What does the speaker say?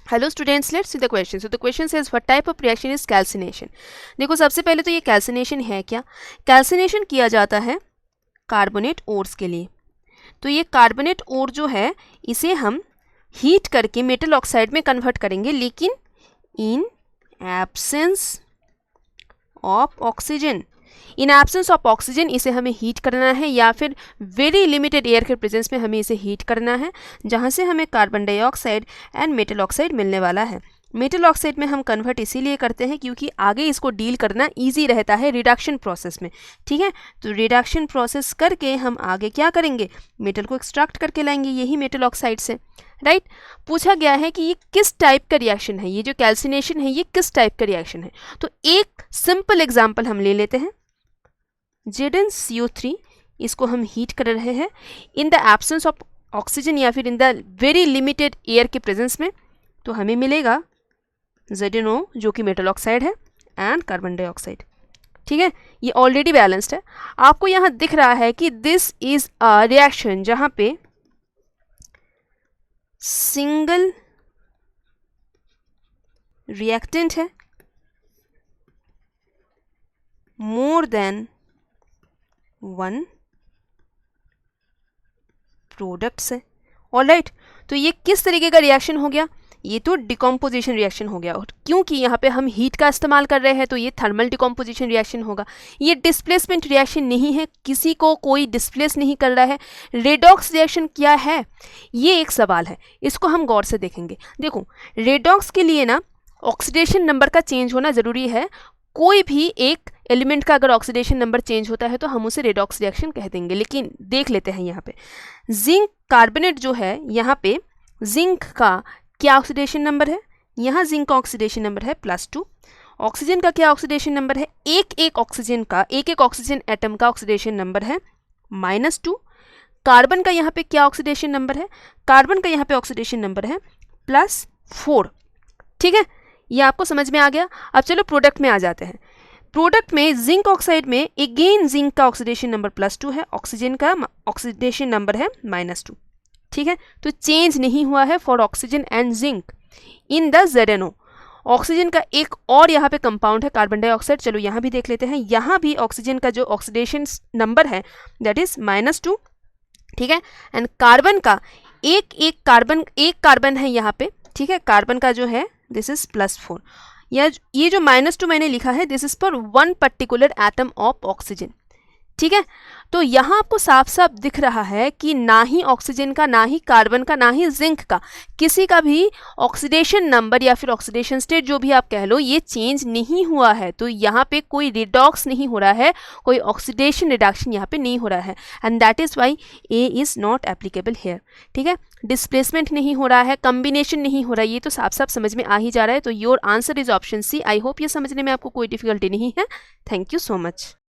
Hello students, let's see the question. So the question says what type of reaction is calcination. देखो सबसे पहले तो ये calcination है क्या. कैल्सिनेशन किया जाता है कार्बोनेट ओर्स के लिए. तो ये कार्बोनेट ओर जो है इसे हम हीट करके मेटल ऑक्साइड में कन्वर्ट करेंगे, लेकिन in absence of oxygen. In absence of oxygen इसे हमें हीट करना है, या फिर वेरी लिमिटेड एयर के प्रेजेंस में हमें इसे हीट करना है, जहाँ से हमें carbon dioxide and metal oxide मिलने वाला है. मेटल ऑक्साइड में हम कन्वर्ट इसीलिए करते हैं क्योंकि आगे इसको डील करना इजी रहता है रिडक्शन प्रोसेस में. ठीक है, तो रिडक्शन प्रोसेस करके हम आगे क्या करेंगे, मेटल को एक्सट्रैक्ट करके लाएंगे, यही मेटल ऑक्साइड से. राइट. पूछा गया है कि ये किस टाइप का रिएक्शन है, ये जो कैल्सिनेशन है ये किस टाइप का रिएक्शन है. तो एक सिंपल एग्जाम्पल हम ले लेते हैं. ZnCO3 इसको हम हीट कर रहे हैं in the absence of oxygen या फिर in the very limited air के प्रेजेंस में. तो हमें मिलेगा ZnO जो कि मेटल ऑक्साइड है एंड कार्बन डाइऑक्साइड. ठीक है, ये ऑलरेडी बैलेंस्ड है. आपको यहाँ दिख रहा है कि दिस इज अ रिएक्शन जहाँ पे सिंगल रिएक्टेंट है, मोर देन वन प्रोडक्ट्स है. ऑलराइट. तो ये किस तरीके का रिएक्शन हो गया, ये तो डिकम्पोजिशन रिएक्शन हो गया. और क्योंकि यहाँ पे हम हीट का इस्तेमाल कर रहे हैं तो ये थर्मल डिकम्पोजिशन रिएक्शन होगा. ये डिस्प्लेसमेंट रिएक्शन नहीं है, किसी को कोई डिस्प्लेस नहीं कर रहा है. रेडॉक्स रिएक्शन क्या है, ये एक सवाल है, इसको हम गौर से देखेंगे. देखो रेडॉक्स के लिए ना ऑक्सीडेशन नंबर का चेंज होना ज़रूरी है. कोई भी एक एलिमेंट का अगर ऑक्सीडेशन नंबर चेंज होता है तो हम उसे रेडॉक्स रिएक्शन कह देंगे. लेकिन देख लेते हैं यहाँ पे जिंक कार्बोनेट जो है, यहाँ पे जिंक का क्या ऑक्सीडेशन नंबर है, यहाँ जिंक का ऑक्सीडेशन नंबर है +2. ऑक्सीजन का क्या ऑक्सीडेशन नंबर है, एक एक ऑक्सीजन एटम का ऑक्सीडेशन नंबर है -2. कार्बन का यहाँ पे क्या ऑक्सीडेशन नंबर है, कार्बन का यहाँ पे ऑक्सीडेशन नंबर है +4. ठीक है, ये आपको समझ में आ गया. अब चलो प्रोडक्ट में आ जाते हैं. प्रोडक्ट में जिंक ऑक्साइड में अगेन जिंक का ऑक्सीडेशन नंबर +2 है, ऑक्सीजन का ऑक्सीडेशन नंबर है -2. ठीक है, तो चेंज नहीं हुआ है for oxygen and zinc in the ZnO. Oxygen का एक और यहाँ पे कंपाउंड है कार्बन डाइऑक्साइड. चलो यहाँ भी देख लेते हैं. यहाँ भी ऑक्सीजन का जो ऑक्सीडेशन नंबर है दैट इज -2. ठीक है, एंड कार्बन का एक कार्बन है यहाँ पे. ठीक है, कार्बन का जो है दिस इज +4. ये जो -2 मैंने लिखा है this is for one particular atom of oxygen. ठीक है, तो यहाँ आपको साफ साफ दिख रहा है कि ना ही ऑक्सीजन का, ना ही कार्बन का, ना ही जिंक का, किसी का भी ऑक्सीडेशन नंबर या फिर ऑक्सीडेशन स्टेट जो भी आप कह लो ये चेंज नहीं हुआ है. तो यहाँ पे कोई रिडॉक्स नहीं हो रहा है, कोई ऑक्सीडेशन रिडक्शन यहाँ पे नहीं हो रहा है, and that is why A is not applicable here. ठीक है, डिस्प्लेसमेंट नहीं हो रहा है, कम्बिनेशन नहीं हो रहा है, ये तो साफ साफ समझ में आ ही जा रहा है. तो your answer is option C. I hope ये समझने में आपको कोई डिफिकल्टी नहीं है. Thank you so much.